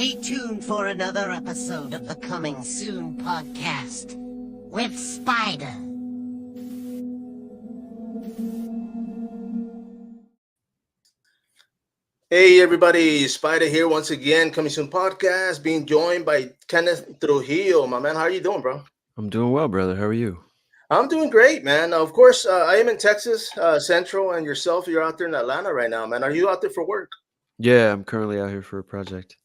Stay tuned for another episode of the Coming Soon podcast with Spider. Hey everybody, Spider here once again, Coming Soon podcast, being joined by Kenneth Trujillo. My man, how are you doing, bro? I'm doing well, brother. How are you? I'm doing great, man. Of course, I am in Texas Central, and yourself, you're out there in Atlanta right now, man. Are you out there for work? Yeah, I'm currently out here for a project.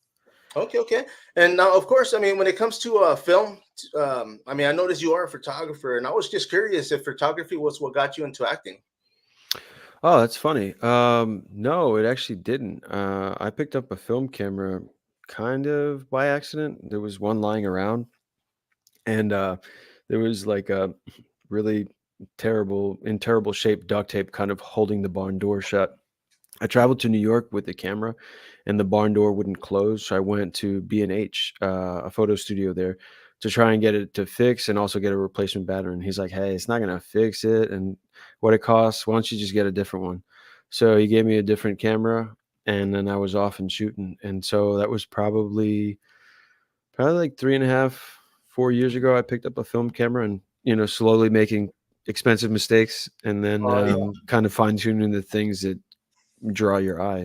Okay. And now, of course, I mean, when it comes to film, I mean, I noticed you are a photographer, and I was just curious if photography was what got you into acting. Oh, that's funny. No, it actually didn't. I picked up a film camera kind of by accident. There was one lying around, and there was like a really terrible shape duct tape kind of holding the barn door shut. I traveled to New York with the camera, and the barn door wouldn't close. So I went to B&H, a photo studio there, to try and get it to fix and also get a replacement battery. And he's like, "Hey, it's not gonna fix it, and what it costs. Why don't you just get a different one?" So he gave me a different camera, and then I was off and shooting. And so that was probably like 3.5, 4 years ago. I picked up a film camera and slowly making expensive mistakes, and then Yeah, kind of fine tuning the things that draw your eye.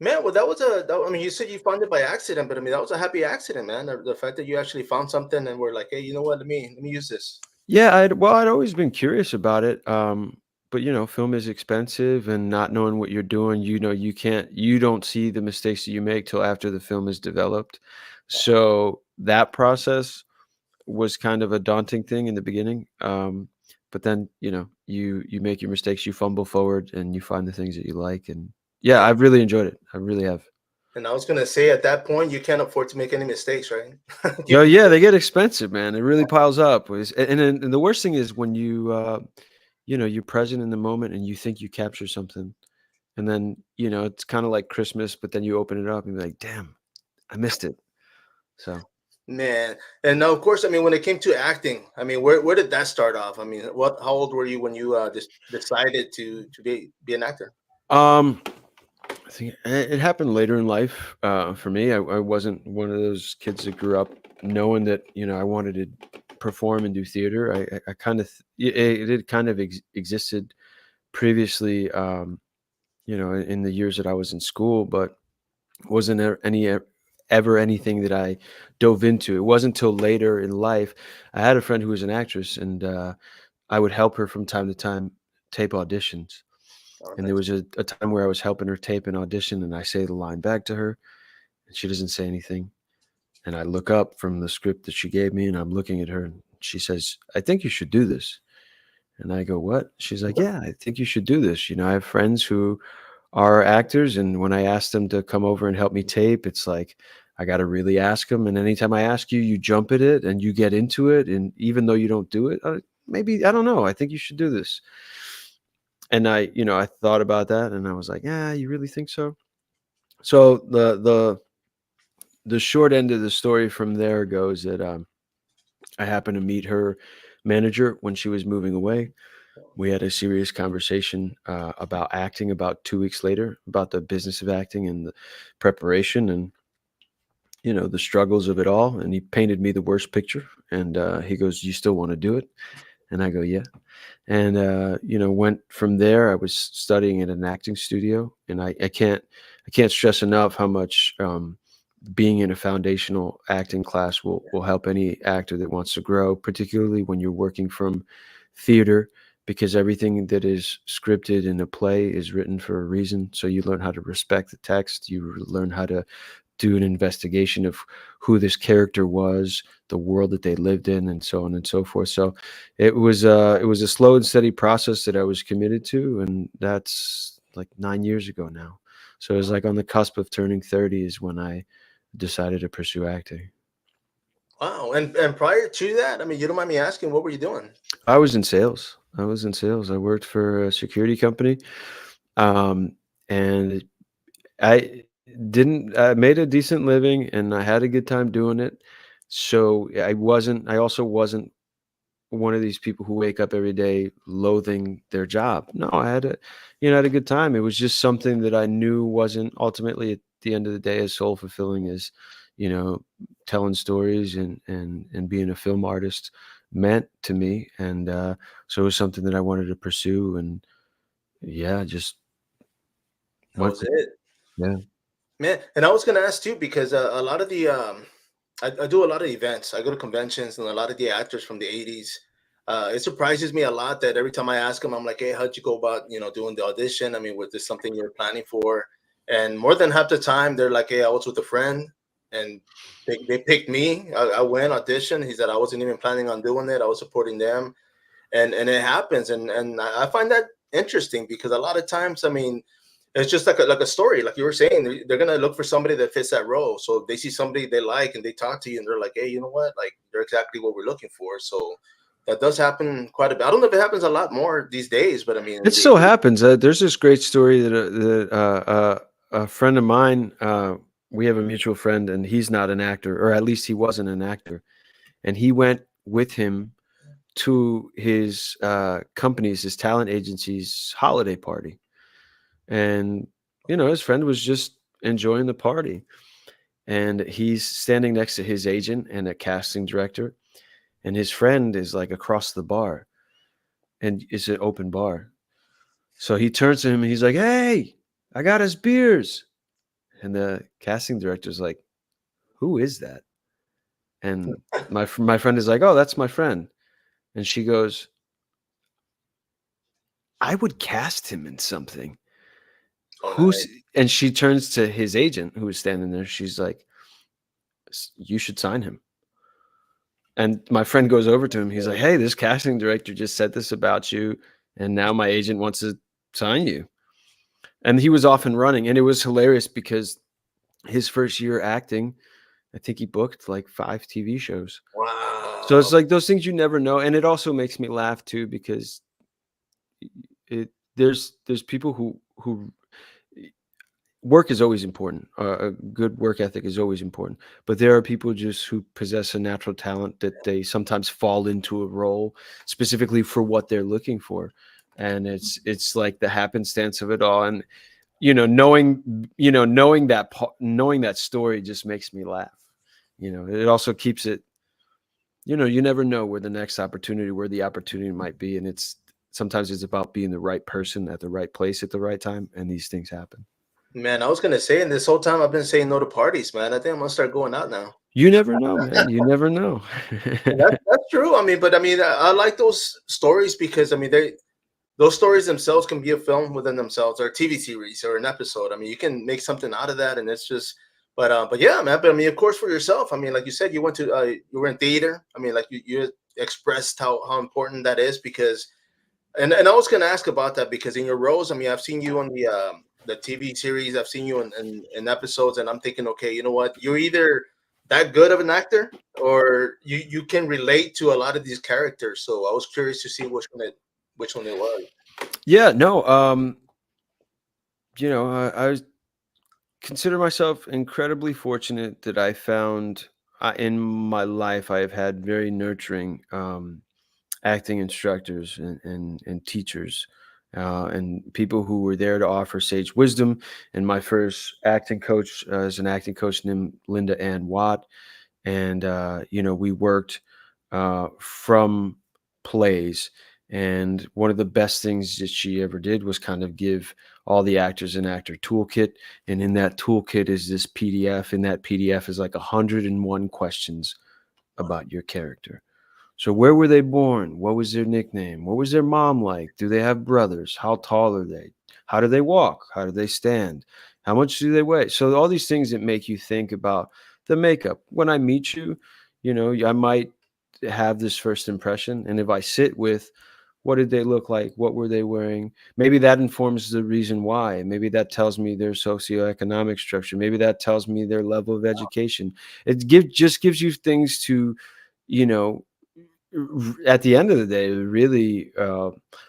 man. Well, I mean, you said you found it by accident, but I mean, that was a happy accident, man. The fact that you actually found something and were like, hey, you know what? Let me use this. Yeah, I'd always been curious about it. But film is expensive, and not knowing what you're doing, you don't see the mistakes that you make till after the film is developed. So that process was kind of a daunting thing in the beginning. But then, you make your mistakes, you fumble forward, and you find the things that you like. And yeah, And I've really enjoyed it. I really have. And I was gonna say at that point you can't afford to make any mistakes, right? No, You- yeah, they get expensive, man. It really piles up. And the worst thing is when you're present in the moment and you think you capture something, and then it's kind of like Christmas, but then you open it up and you're like, "Damn, I missed it." So, Man, and now of course, I mean, when it came to acting, I mean, where did that start off? I mean, how old were you when you just decided to be an actor? um, I think it happened later in life. For me, I wasn't one of those kids that grew up knowing that I wanted to perform and do theater. I kind of it kind of existed previously. In the years that I was in school, but wasn't ever anything that I dove into. It wasn't until later in life. I had a friend who was an actress, and I would help her from time to time tape auditions. Oh, And there nice. was a time where I was helping her tape an audition, and I say the line back to her, and she doesn't say anything. And I look up from the script that she gave me, and I'm looking at her, and she says, "I think you should do this." And I go, "What?" She's like, "Yeah, I think you should do this. I have friends who are actors, and when I ask them to come over and help me tape, it's like I got to really ask them. And anytime I ask you, you jump at it and you get into it. And even though you don't do it, maybe I don't know. I think you should do this." And I thought about that, and I was like, "Yeah, you really think so?" So the short end of the story from there goes that I happened to meet her manager when she was moving away. We had a serious conversation about acting about 2 weeks later, about the business of acting and the preparation and the struggles of it all. And he painted me the worst picture. And he goes, "You still want to do it?" And I go, "Yeah." And went from there. I was studying at an acting studio, and I can't stress enough how much being in a foundational acting class will help any actor that wants to grow, particularly when you're working from theater, because everything that is scripted in a play is written for a reason. So you learn how to respect the text, you learn how to do an investigation of who this character was, the world that they lived in, and so on and so forth. So it was a slow and steady process that I was committed to, and that's like 9 years ago now. So it was like on the cusp of turning 30 is when I decided to pursue acting. Wow. And prior to that, I mean, you don't mind me asking, what were you doing? I was in sales. I worked for a security company, um, and I I made a decent living, and I had a good time doing it. So I also wasn't one of these people who wake up every day loathing their job. No, I had a good time. It was just something that I knew wasn't ultimately at the end of the day as soul fulfilling as, you know, telling stories and being a film artist meant to me. And so it was something that I wanted to pursue. And yeah, just That went was for it. yeah. Man, and I was gonna ask too because a lot of the I do a lot of events. I go to conventions, and a lot of the actors from the '80s. It surprises me a lot that every time I ask them, I'm like, "Hey, how'd you go about doing the audition? I mean, was this something you were planning for?" And more than half the time, they're like, "Hey, I was with a friend, and they picked me. I went audition." He said I wasn't even planning on doing it. I was supporting them, and it happens, and I find that interesting because a lot of times, I mean, it's just like a story, like you were saying. They're gonna look for somebody that fits that role. So if they see somebody they like and they talk to you and they're like, hey, you know what? Like they're exactly what we're looking for. So that does happen quite a bit. I don't know if it happens a lot more these days, but I mean, It still happens. There's this great story that a friend of mine, we have a mutual friend, and he's not an actor, or at least he wasn't an actor. And he went with him to his company's, his talent agency's holiday party. And, you know, his friend was just enjoying the party. And he's standing next to his agent and a casting director. And his friend is like across the bar, and it's an open bar. So he turns to him and he's like, "Hey, I got his beers." And the casting director's like, "Who is that?" And my friend is like, "Oh, that's my friend." And she goes, "I would cast him in something." oh, Who's nice. and she turns to his agent who was standing there. She's like, "You should sign him." And my friend goes over to him. He's like, "Hey, this casting director just said this about you, and now my agent wants to sign you." And he was off and running, and it was hilarious because his first year acting, I think he booked like 5 TV shows. So it's Wow. like those things you never know, and it also makes me laugh too because it there's people who work is always important. A good work ethic is always important, but there are people just who possess a natural talent that they sometimes fall into a role specifically for what they're looking for, and it's like the happenstance of it all. And knowing that story just makes me laugh. It also keeps it. You never know where the opportunity might be, and sometimes it's about being the right person at the right place at the right time, and these things happen. Man, I was gonna say, and this whole time I've been saying no to parties, man. I think I'm gonna start going out now. You never know, man. You never know. That's true. I mean, but I mean, I like those stories because I mean, those stories themselves can be a film within themselves, or a TV series, or an episode. I mean, you can make something out of that, and it's just. But yeah, man. But I mean, of course, for yourself. I mean, like you said, you were in theater. I mean, like you expressed how important that is because, and I was gonna ask about that because in your roles, I mean, I've seen you on the TV series, I've seen you in episodes, and I'm thinking, okay, you know what, you're either that good of an actor or you can relate to a lot of these characters. So I was curious to see which one it was. Yeah, no, I consider myself incredibly fortunate that I found in my life I have had very nurturing acting instructors and teachers and people who were there to offer sage wisdom. And my first acting coach is an acting coach named Linda Ann Watt. And we worked from plays, and one of the best things that she ever did was kind of give all the actors an actor toolkit. And in that toolkit is this PDF. In that PDF is like 101 questions about your character. So where were they born? What was their nickname? What was their mom like? Do they have brothers? How tall are they? How do they walk? How do they stand? How much do they weigh? So all these things that make you think about the makeup. When I meet you, I might have this first impression. And if I sit with what did they look like? What were they wearing? Maybe that informs the reason why. Maybe that tells me their socioeconomic structure. Maybe that tells me their level of education. Just gives you things to, you know, at the end of the day, really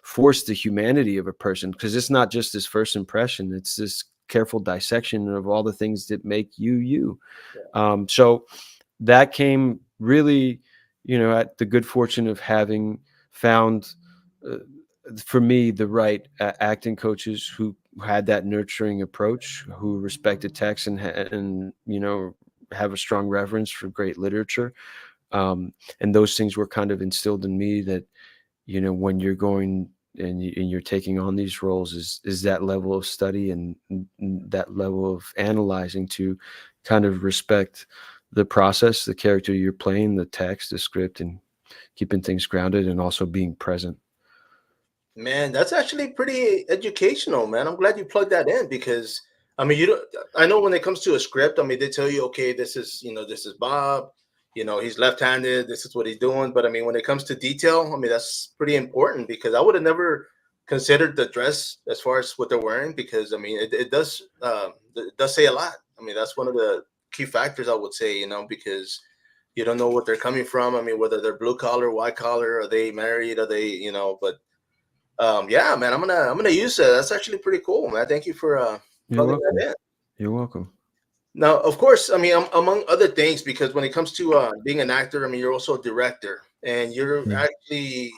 force the humanity of a person, because it's not just this first impression; it's this careful dissection of all the things that make you you. So that came really, at the good fortune of having found, uh, for me, the right acting coaches who had that nurturing approach, who respected text and have a strong reverence for great literature. And those things were kind of instilled in me that, when you're going and you're taking on these roles is that level of study and that level of analyzing to kind of respect the process, the character you're playing, the text, the script, and keeping things grounded and also being present. Man, that's actually pretty educational, man. I'm glad you plugged that in because I mean, you don't. I know when it comes to a script, I mean, they tell you, okay, this is this is Bob, he's left-handed, this is what he's doing. But I mean, when it comes to detail, I mean, that's pretty important because I would have never considered the dress as far as what they're wearing because I mean, it does say a lot. I mean, that's one of the key factors I would say, because you don't know what they're coming from. I mean, whether they're blue collar, white collar, are they married, are they, but yeah, man, I'm gonna use that. That's actually pretty cool, man. Thank you for You're plugging welcome. that in. You're welcome. Now, of course, I mean, among other things, because when it comes to being an actor, I mean, you're also a director, and you're Yeah. actually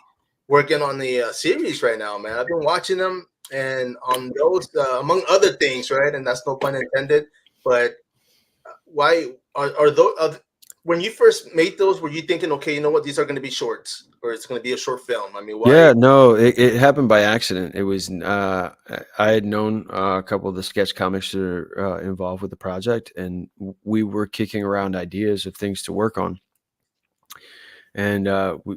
working on the series right now, man. I've been watching them, and on those, among other things, right? And that's no pun intended. But why are those? When you first made those, were you thinking, okay, you know what, these are going to be shorts, or it's going to be a short film? I mean, why? Yeah, no, it happened by accident. It was I had known a couple of the sketch comics that are involved with the project, and we were kicking around ideas of things to work on. And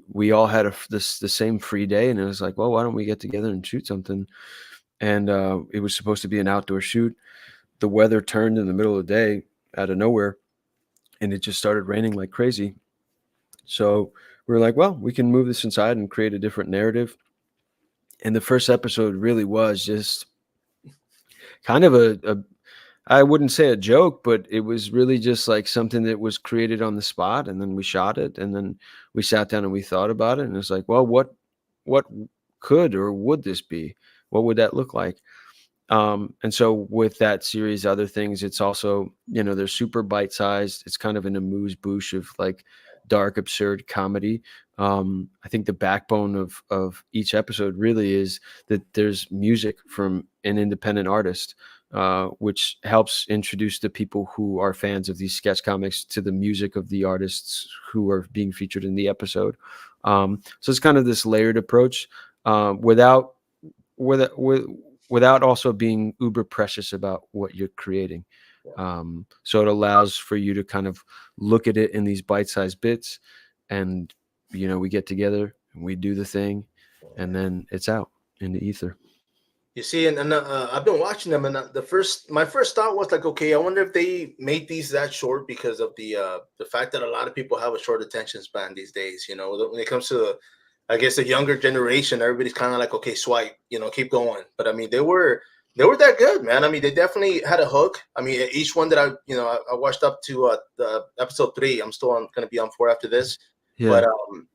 we all had the same free day, and it was like, well, why don't we get together and shoot something? And it was supposed to be an outdoor shoot. The weather turned in the middle of the day out of nowhere, and it just started raining like crazy. So we were like, well, we can move this inside and create a different narrative. And the first episode really was just kind of I wouldn't say a joke, but it was really just like something that was created on the spot, and then we shot it, and then we sat down and we thought about it, and it's like, well, what could or would this be? What would that look like? And so with that series, other things, it's also, they're super bite sized. It's kind of an amuse bouche of like dark, absurd comedy. I think the backbone of each episode really is that there's music from an independent artist, which helps introduce the people who are fans of these sketch comics to the music of the artists who are being featured in the episode. So it's kind of this layered approach, without with without also being uber precious about what you're creating. So it allows for you to kind of look at it in these bite-sized bits, and we get together and we do the thing, and then it's out in the ether. You see, and I've been watching them, and my first thought was like, okay, I wonder if they made these that short because of the fact that a lot of people have a short attention span these days. When it comes to, I guess, the younger generation, everybody's kind of like, okay, swipe, keep going. But I mean, they were that good, man. I mean, they definitely had a hook. I mean, each one that I watched up to the episode 3. I'm still going to be on 4 after this. Yeah. But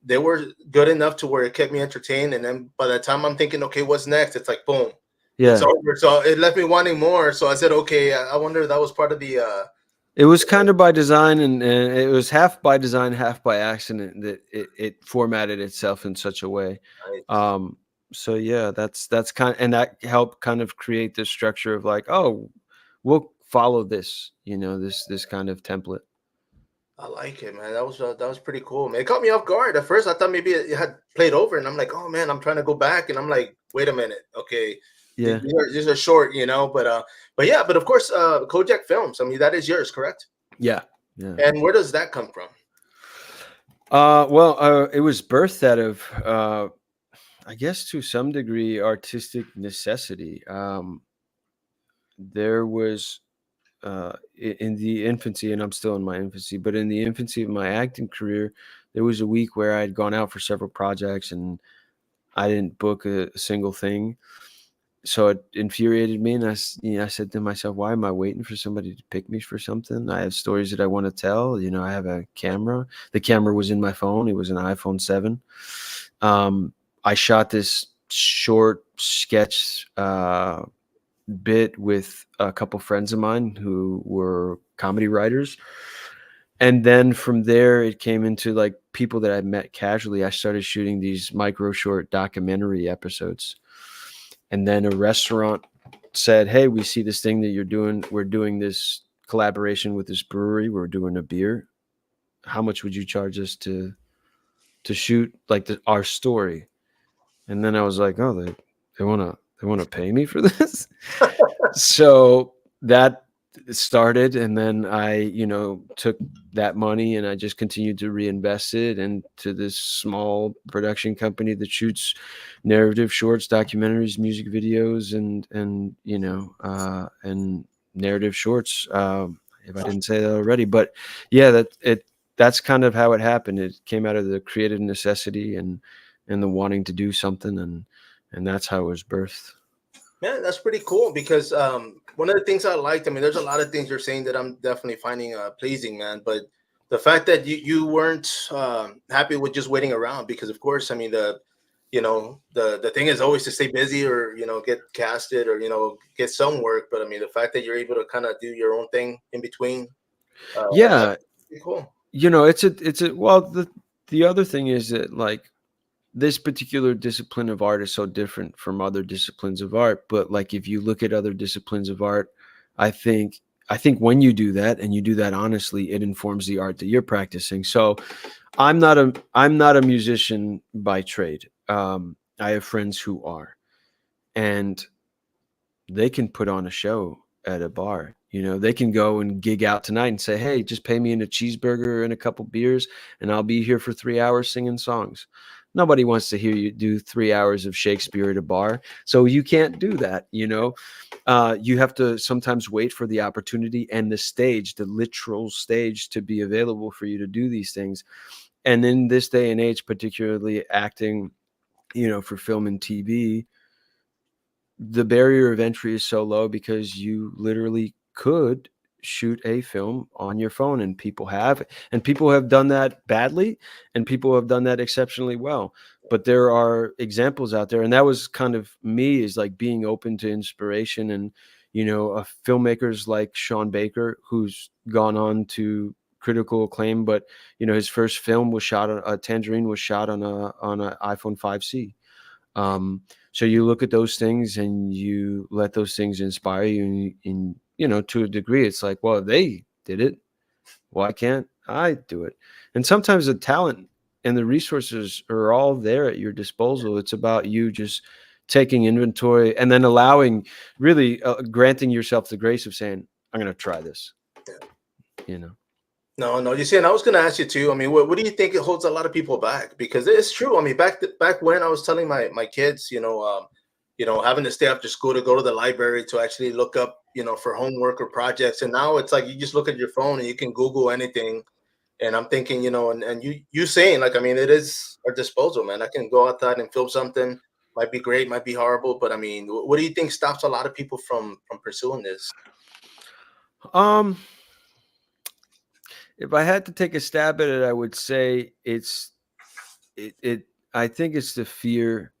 they were good enough to where it kept me entertained. And then by the time I'm thinking, okay, what's next? It's like, boom. It's Yeah. over. So it left me wanting more. So I said, okay, I wonder if that was part of the. It was kind of by design, and it was half by design, half by accident that it formatted itself in such a way. So yeah, that's kind of, and that helped kind of create this structure of like, oh, we'll follow this, this kind of template. I like it, man. That was pretty cool, man. It caught me off guard at first. I thought maybe it had played over, and I'm like, oh man, I'm trying to go back, and I'm like, wait a minute, okay, Yeah. these are short, but yeah, but of course, Kojak Films. I mean, that is yours, correct? Yeah. Yeah. And where does that come from? Well, it was birthed out of, I guess, to some degree, artistic necessity. There was, in the infancy, and I'm still in my infancy, but in the infancy of my acting career, there was a week where I had gone out for several projects and I didn't book a single thing. So it infuriated me, and I said to myself, why am I waiting for somebody to pick me for something? I have stories that I want to tell. I have a camera. The camera was in my phone. It was an iPhone 7. I shot this short sketch bit with a couple friends of mine who were comedy writers. And then from there, it came into like people that I met casually. I started shooting these micro short documentary episodes. And then a restaurant said, hey, we see this thing that you're doing. We're doing this collaboration with this brewery. We're doing a beer. How much would you charge us to shoot like our story?" And then I was like, "Oh, they want to pay me for this?" So that started, and then I, took that money and I just continued to reinvest it into this small production company that shoots narrative shorts, documentaries, music videos, and narrative shorts. If I didn't say that already, but yeah, that's kind of how it happened. It came out of the creative necessity and the wanting to do something, and that's how it was birthed. Yeah, that's pretty cool because one of the things I liked, I mean, there's a lot of things you're saying that I'm definitely finding pleasing, man. But the fact that you weren't happy with just waiting around, because of course, I mean, the thing is always to stay busy or get casted or get some work. But I mean, the fact that you're able to kind of do your own thing in between, that's Yeah, pretty cool. it's a well, the other thing is that, like, this particular discipline of art is so different from other disciplines of art, but like if you look at other disciplines of art, i think I think when you do that and you do that honestly, it informs the art that you're practicing. So I'm not a musician by trade. I have friends who are, and they can put on a show at a bar. They can go and gig out tonight and say, "Hey, just pay me in a cheeseburger and a couple beers, and I'll be here for 3 hours singing songs." Nobody wants to hear you do 3 hours of Shakespeare at a bar, so you can't do that. You have to sometimes wait for the opportunity and the stage, the literal stage, to be available for you to do these things. And in this day and age, particularly acting, for film and TV, the barrier of entry is so low because you literally could shoot a film on your phone, and people have done that badly, and people have done that exceptionally well. But there are examples out there, and that was kind of me, is like being open to inspiration. And filmmakers like Sean Baker, who's gone on to critical acclaim, but his first film was shot on Tangerine, was shot on a iPhone 5C. So you look at those things and you let those things inspire you, and to a degree, it's like, well, they did it, why can't I do it? And sometimes the talent and the resources are all there at your disposal. It's about you just taking inventory and then really granting yourself the grace of saying, "I'm going to try this." You know. No, no. You see, and I was going to ask you too. I mean, what do you think it holds a lot of people back? Because it's true. I mean, back when I was telling my kids, having to stay after school to go to the library to actually look up, for homework or projects, and now it's like you just look at your phone and you can Google anything. And I'm thinking, and you saying, like, I mean, it is our disposal, man. I can go outside and film something. Might be great, might be horrible, but I mean, what do you think stops a lot of people from pursuing this? Um, if I had to take a stab at it, I would say it. I think it's the fear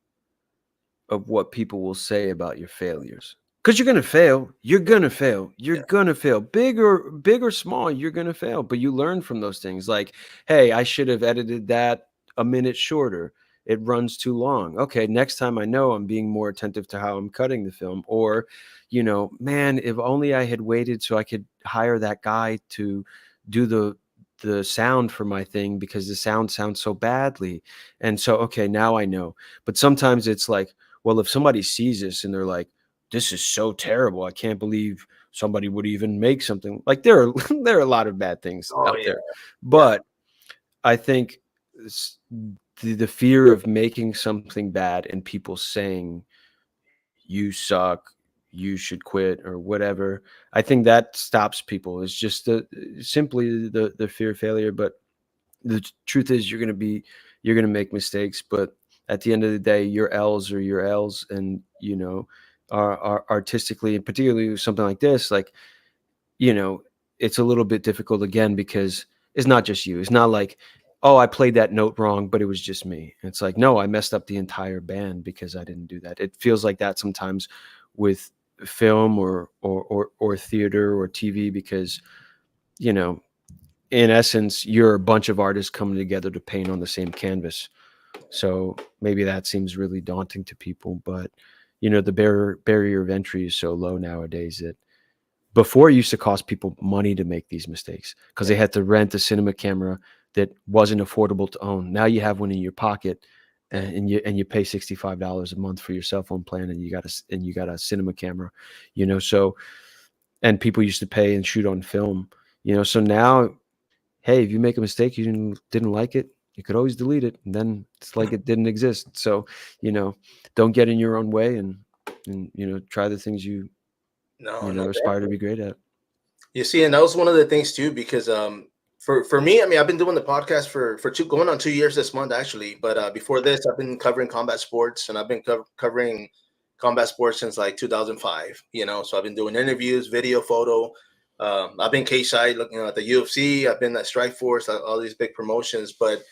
of what people will say about your failures. Because you're gonna fail. You're gonna fail. You're Yeah. gonna fail. Big or small, you're gonna fail. But you learn from those things. Like, hey, I should have edited that a minute shorter. It runs too long. Okay, next time I know I'm being more attentive to how I'm cutting the film. Or, man, if only I had waited so I could hire that guy to do the sound for my thing, because the sound sounds so badly. And so, okay, now I know. But sometimes it's like, well, if somebody sees this and they're like, "This is so terrible. I can't believe somebody would even make something." Like, there are there are a lot of bad things Oh out yeah, there. yeah, But I think the fear of making something bad and people saying, "You suck, you should quit," or whatever, I think that stops people. It's just simply the fear of failure. But the truth is, you're gonna make mistakes, but at the end of the day, your L's are your L's. And are artistically, and particularly with something like this, like, you know it's a little bit difficult, again, because it's not just you. It's not like, "Oh, I played that note wrong, but it was just me." It's like, no, I messed up the entire band because I didn't do that. It feels like that sometimes with film or theater or TV, because you know in essence, you're a bunch of artists coming together to paint on the same canvas. So maybe that seems really daunting to people, but the barrier of entry is so low nowadays that before it used to cost people money to make these mistakes because they had to rent a cinema camera that wasn't affordable to own. Now you have one in your pocket, Yeah. and you pay $65 a month for your cell phone plan, and you got a cinema camera, so, and people used to pay and shoot on film, so now, hey, if you make a mistake, you didn't like it, you could always delete it, and then it's like it didn't exist. So, you know, don't get in your own way, and try the things No, no, aspire to be great at. you see, and that was one of the things too, because for me, I mean, I've been doing the podcast for two going on 2 years this month actually, but before this, I've been covering combat sports, and I've been covering combat sports since like 2005. So I've been doing interviews, video, photo. I've been cage side looking at the UFC. I've been at Strike Force, all these big promotions, but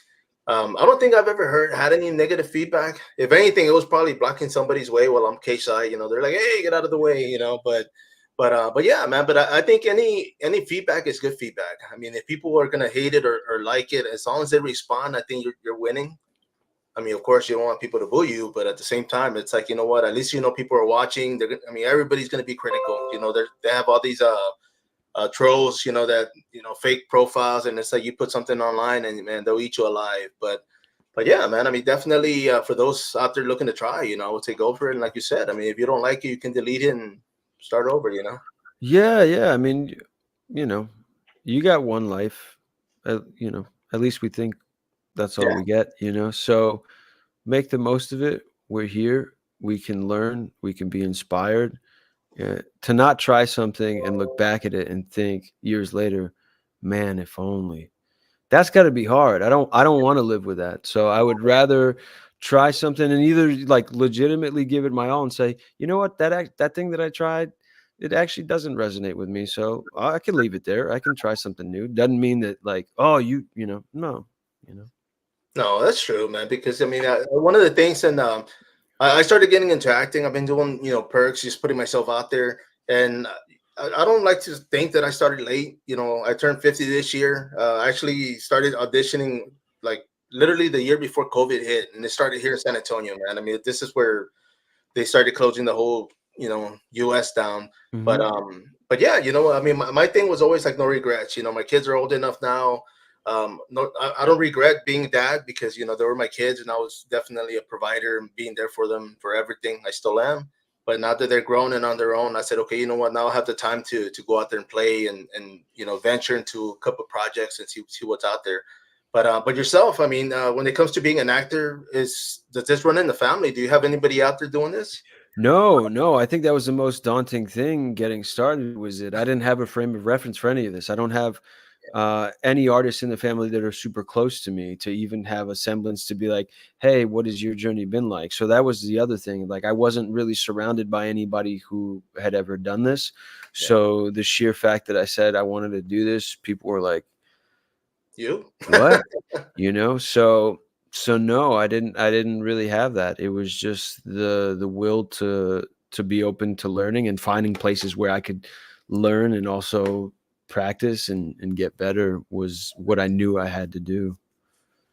I don't think I've ever had any negative feedback. If anything, it was probably blocking somebody's way while I'm cage side. They're like, "Hey, get out of the way," but yeah, man. But I think any feedback is good feedback. I mean, if people are gonna hate it or like it, as long as they respond, I think you're winning. I mean, of course, you don't want people to boo you, but at the same time, it's like, you know what? At least people are watching. I mean, everybody's gonna be critical. They have all these trolls, that fake profiles, and it's like you put something online, and man, they'll eat you alive. But yeah, man. I mean, definitely for those out there looking to try, I would say go for it. And like you said, I mean, if you don't like it, you can delete it and start over. Yeah. I mean, you got one life. At least we think that's all Yeah. we get. So make the most of it. We're here. We can learn. We can be inspired. To not try something and look back at it and think years later, man, if only. That's got to be hard. I don't want to live with that. So I would rather try something and either like legitimately give it my all and say, you know what, that thing that I tried, it actually doesn't resonate with me. So I can leave it there. I can try something new. Doesn't mean that like, oh, no, you know. No, that's true, man. Because I mean, one of the things, and I started getting into acting. I've been doing, perks, just putting myself out there, and I don't like to think that I started late. I turned 50 this year. I actually started auditioning like literally the year before COVID hit, and it started here in San Antonio, man. I mean, this is where they started closing the whole, U.S. down. But Hmm. but yeah, I mean, my thing was always like no regrets. My kids are old enough now. No, I don't regret being a dad because they were my kids, and I was definitely a provider and being there for them for everything. I still am. But now that they're grown and on their own, I said, okay, you know what? Now I have the time to go out there and play and venture into a couple projects and see what's out there. But yourself, I mean, when it comes to being an actor, does this run in the family? Do you have anybody out there doing this? No. I think that was the most daunting thing getting started was that I didn't have a frame of reference for any of this. I don't have any artists in the family that are super close to me to even have a semblance to be like, hey, what has your journey been like? So that was the other thing. Like I wasn't really surrounded by anybody who had ever done this. Yeah. So the sheer fact that I said I wanted to do this, people were like, You? what? So no, I didn't really have that. It was just the will to be open to learning and finding places where I could learn and also practice and get better was what I knew I had to do.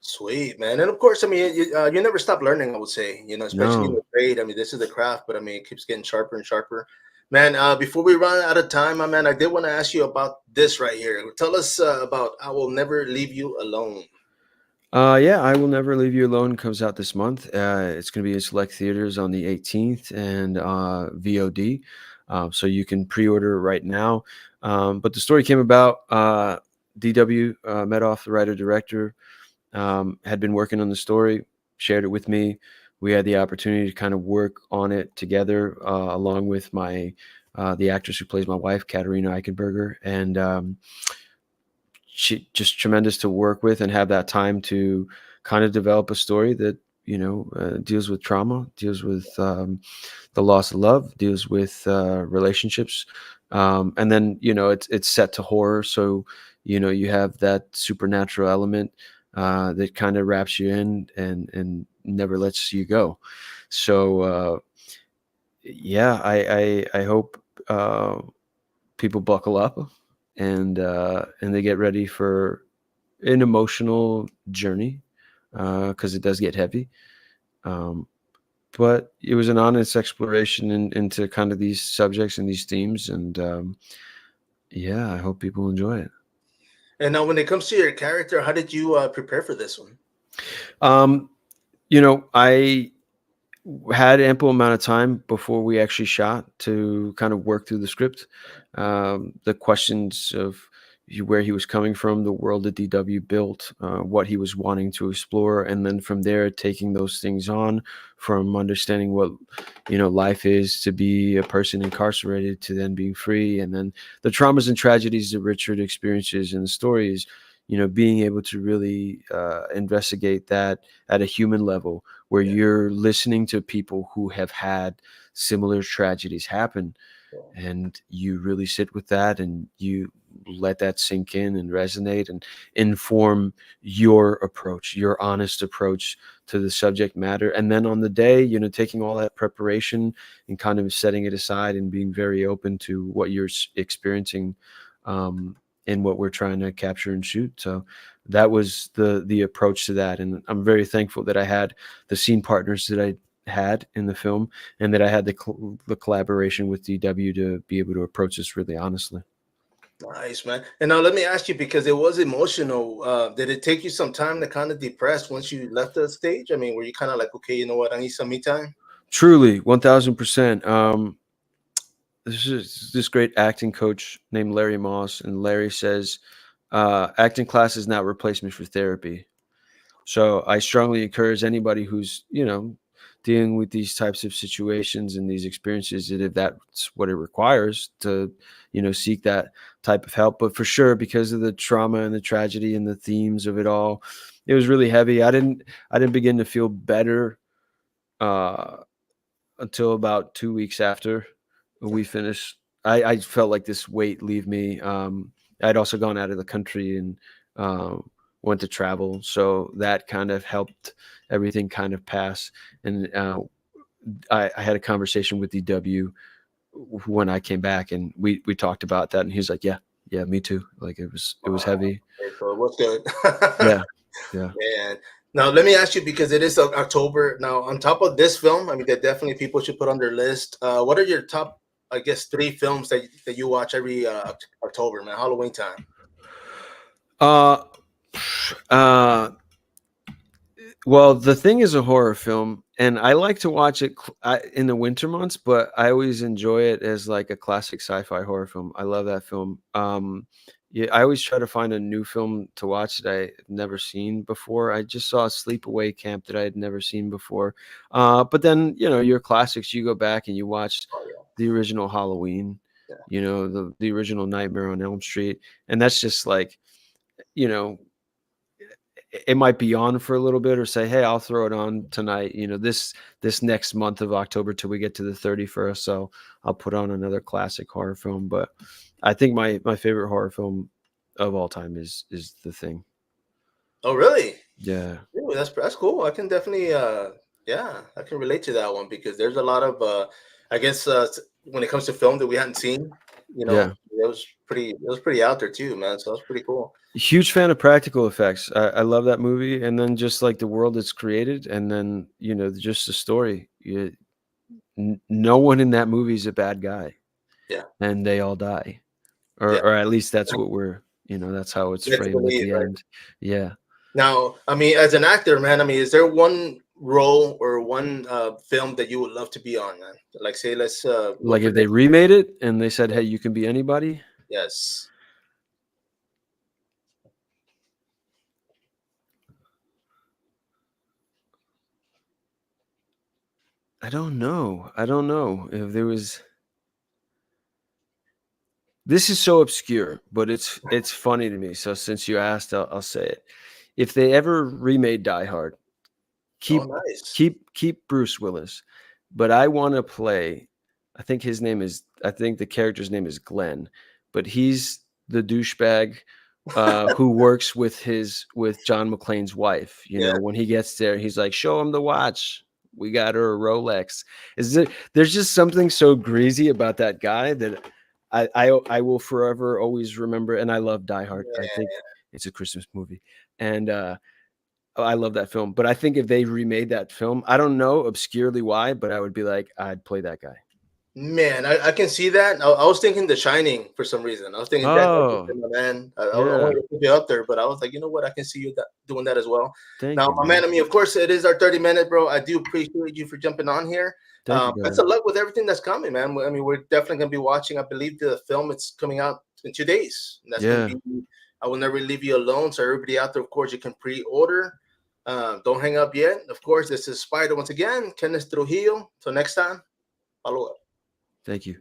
Sweet, man. And of course, I mean, you never stop learning, I would say, especially in No. the trade. I mean, this is the craft, but I mean, it keeps getting sharper and sharper. Man, before we run out of time, my man, I did want to ask you about this right here. Tell us about I Will Never Leave You Alone. Yeah, I Will Never Leave You Alone comes out this month. It's going to be in select theaters on the 18th and VOD. So you can pre-order right now. But the story came about DW Medoff, the writer-director, had been working on the story, shared it with me. We had the opportunity to kind of work on it together, along with the actress who plays my wife, Katerina Eichenberger, and she just tremendous to work with and have that time to kind of develop a story that deals with trauma, deals with the loss of love, deals with relationships, and then it's set to horror, so you have that supernatural element that kind of wraps you in and never lets you go. So yeah, I hope people buckle up and they get ready for an emotional journey because it does get heavy. Um, but it was an honest exploration into kind of these subjects and these themes, and Yeah, I hope people enjoy it. And now, when it comes to your character, how did you prepare for this one? Um, I had ample amount of time before we actually shot to kind of work through the script, the questions of where he was coming from, the world that DW built, what he was wanting to explore, and then from there taking those things on, from understanding what life is to be a person incarcerated to then being free, and then the traumas and tragedies that Richard experiences in the stories. Being able to really investigate that at a human level, where Yeah. you're listening to people who have had similar tragedies happen, and you really sit with that and you let that sink in and resonate and inform your approach, your honest approach to the subject matter. And then on the day, taking all that preparation and kind of setting it aside and being very open to what you're experiencing, and what we're trying to capture and shoot. So that was the approach to that, and I'm very thankful that I had the scene partners that I had in the film, and that I had the collaboration with DW to be able to approach this really honestly. Nice, man. And now let me ask you, because it was emotional. Did it take you some time to kind of depress once you left the stage? I mean, were you kind of like, okay, you know what, I need some me time? Truly, 1000%. This is this great acting coach named Larry Moss, and Larry says, acting class is not replacement for therapy. So I strongly encourage anybody who's, dealing with these types of situations and these experiences, that if that's what it requires, to, seek that type of help. But for sure, because of the trauma and the tragedy and the themes of it all, it was really heavy. I didn't begin to feel better uh, until about 2 weeks after we finished. I felt like this weight leave me. I'd also gone out of the country and um, went to travel, so that kind of helped everything kind of pass. And I had a conversation with DW when I came back, and we talked about that, and he was like, "Yeah, yeah, me too." Like it was Wow. heavy. Okay, so it was good. Yeah, yeah. And now let me ask you, because it is October. Now, on top of this film, I mean, that definitely people should put on their list. What are your top, I guess, three films that you watch every October, man? Halloween time. Uh, uh, Well, The Thing is a horror film, and I like to watch it in the winter months, but I always enjoy it as like a classic sci-fi horror film. I love that film. Yeah, I always try to find a new film to watch that I've never seen before. I just saw Sleepaway Camp that I had never seen before. But then, your classics, you go back and you watch Oh yeah, the original Halloween, yeah. the original Nightmare on Elm Street, and that's just like, you know, it might be on for a little bit, or say, hey, I'll throw it on tonight, this next month of October till we get to the 31st. So I'll put on another classic horror film. But I think my favorite horror film of all time is The Thing. Oh really? Yeah. Ooh, that's cool. I can definitely yeah, I can relate to that one, because there's a lot of I guess when it comes to film that we hadn't seen, Yeah. it was pretty out there too, man. So that's pretty cool. Huge fan of practical effects. I love that movie. And then just like the world it's created, and then, just the story. No one in that movie is a bad guy, Yeah, and they all die. or yeah. or at least that's what that's how it's You have to framed at believe, the right? end. Yeah. Now, I mean, as an actor, man, I mean, is there one role or one film that you would love to be on, man? Like, say, let's go Like for if they this. remade it and they said, "Hey, you can be anybody." Yes. I don't know if there was. This is so obscure, but it's funny to me. So since you asked, I'll say it. If they ever remade Die Hard, Oh, keep nice. keep Bruce Willis, but I want to play. I think the character's name is Glenn, but he's the douchebag who works with John McClane's wife. Yeah. When he gets there, he's like, "Show him the watch. We got her a Rolex." There's just something so greasy about that guy that I will forever always remember. And I love Die Hard. I Yeah. think it's a Christmas movie, and I love that film. But I think if they remade that film, I don't know obscurely why, but I would be like, I'd play that guy. Man, I can see that. I was thinking The Shining for some reason. I was thinking that, Oh, man. I yeah. wanted to put you up there, but I was like, you know what? I can see you doing that as well. Thank Now, you, my man, man. I mean, of course, it is our 30-minute, bro. I do appreciate you for jumping on here. Thank you, Best brother. of luck with everything that's coming, man. I mean, we're definitely gonna be watching. I believe the film it's coming out in 2 days. And that's gonna Yeah. be I Will Never Leave You Alone. So everybody out there, of course, you can pre-order. Don't hang up yet. Of course, this is Spider once again. Kenneth Trujillo. Till next time, follow up. Thank you.